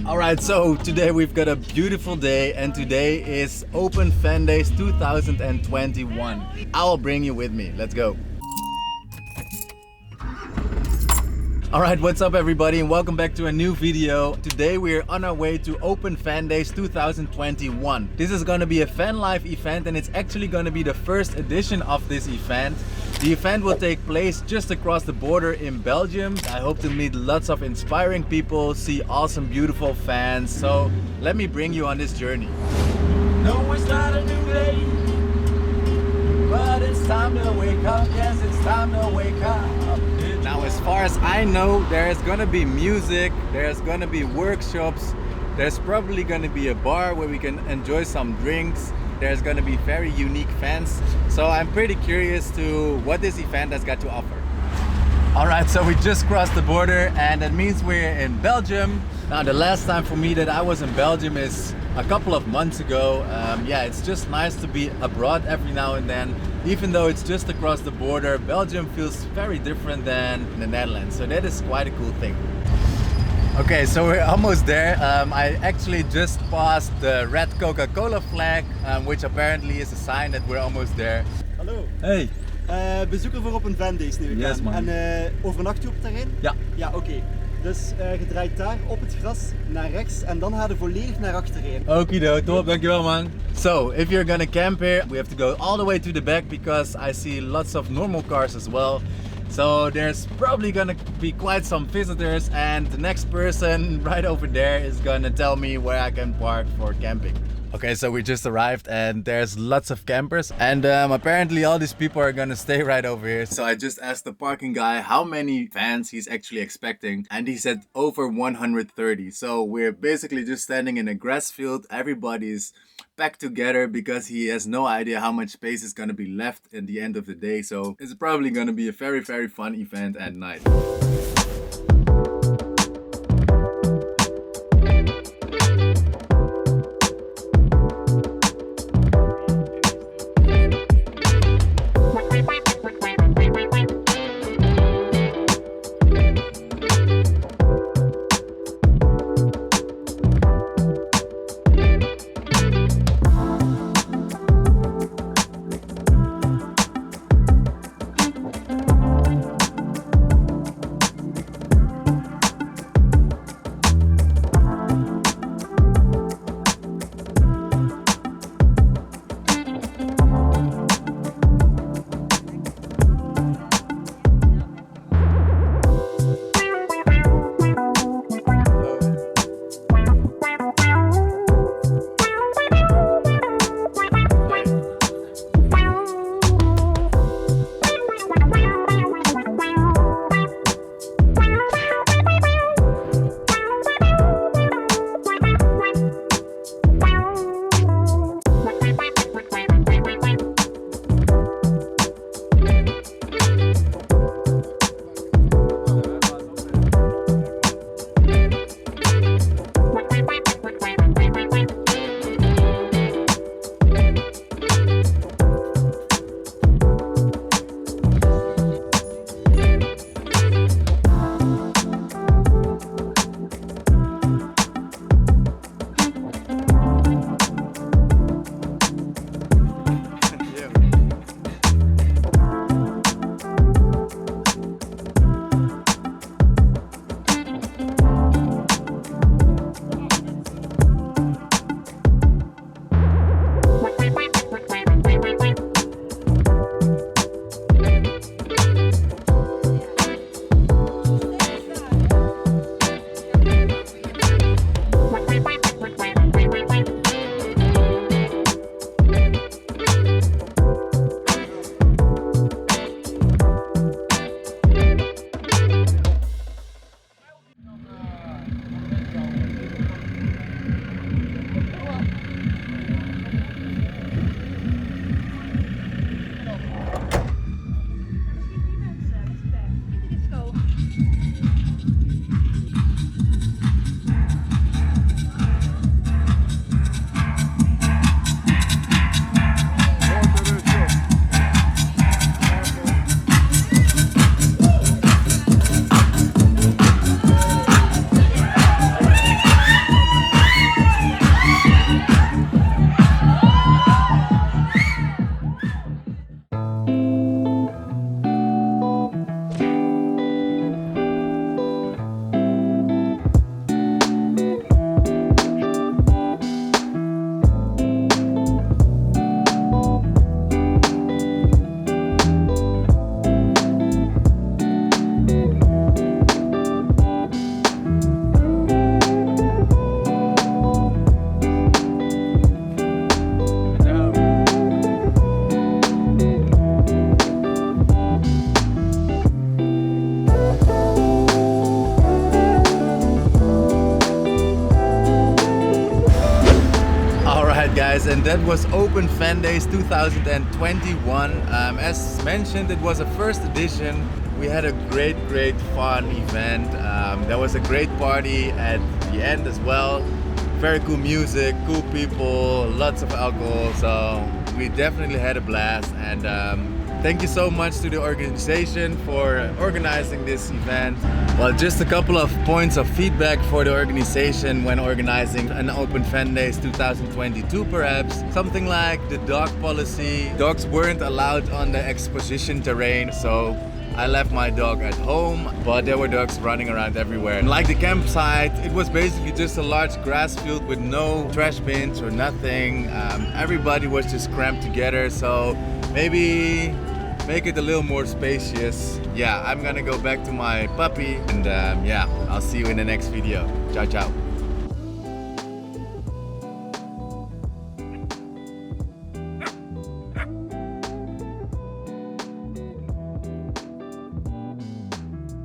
Alright, so today we've got a beautiful day, and today is Open Fan Days 2021. I'll bring you with me. Let's go. Alright, what's up everybody, and welcome back to a new video. Today we're on our way to Open Fan Days 2021. This is gonna be a fan life event, and it's actually gonna be the first edition of this event. The event will take place just across the border in Belgium. I hope to meet lots of inspiring people, see awesome beautiful fans. So let me bring you on this journey. No, it's not a new day, but it's time to wake up. Yes, it's time to wake up. Now, as far as I know, there's gonna be music, there's gonna be workshops, there's probably gonna be a bar where we can enjoy some drinks. There's gonna be very unique fans. So I'm pretty curious to what this event has got to offer. Alright, so we just crossed the border, and that means we're in Belgium. Now, the last time for me that I was in Belgium is a couple of months ago. Yeah, it's just nice to be abroad every now and then. Even though it's just across the border, Belgium feels very different than the Netherlands. So that is quite a cool thing. Okay, so we're almost there. I actually just passed the red Coca-Cola flag, which apparently is a sign that we're almost there. Hallo. Hey. Bezoeker voor Open Fan Days neem ik Yes, aan. man. En overnacht je op het terrein? Ja. Ja, oké. Dus je draait daar op het gras naar rechts en dan ga je volledig naar achterin. Okido, top, dankjewel man. So, if you're gonna camp here, we have to go all the way to the back because I see lots of normal cars as well. So there's probably gonna be quite some visitors, and the next person right over there is gonna tell me where I can park for camping. Okay, so we just arrived and there's lots of campers, and apparently all these people are gonna stay right over here. So I just asked the parking guy how many fans he's actually expecting, and he said over 130. So we're basically just standing in a grass field. Everybody's packed together because he has no idea how much space is gonna be left at the end of the day. So it's probably gonna be a very, very fun event at night. guys, and that was Open Fan Days 2021. As mentioned, it was a first edition. We had a great fun event. There was a great party at the end as well. Very cool music, cool people, lots of alcohol, so we definitely had a blast. And thank you so much to the organization for organizing this event. Well, just a couple of points of feedback for the organization when organizing an Open Fan Days 2022 perhaps. Something like the dog policy. Dogs weren't allowed on the exposition terrain, so I left my dog at home, but there were dogs running around everywhere. And like the campsite, it was basically just a large grass field with no trash bins or nothing. Everybody was just cramped together, so maybe make it a little more spacious. Yeah, I'm gonna go back to my puppy, and yeah, I'll see you in the next video. Ciao, ciao.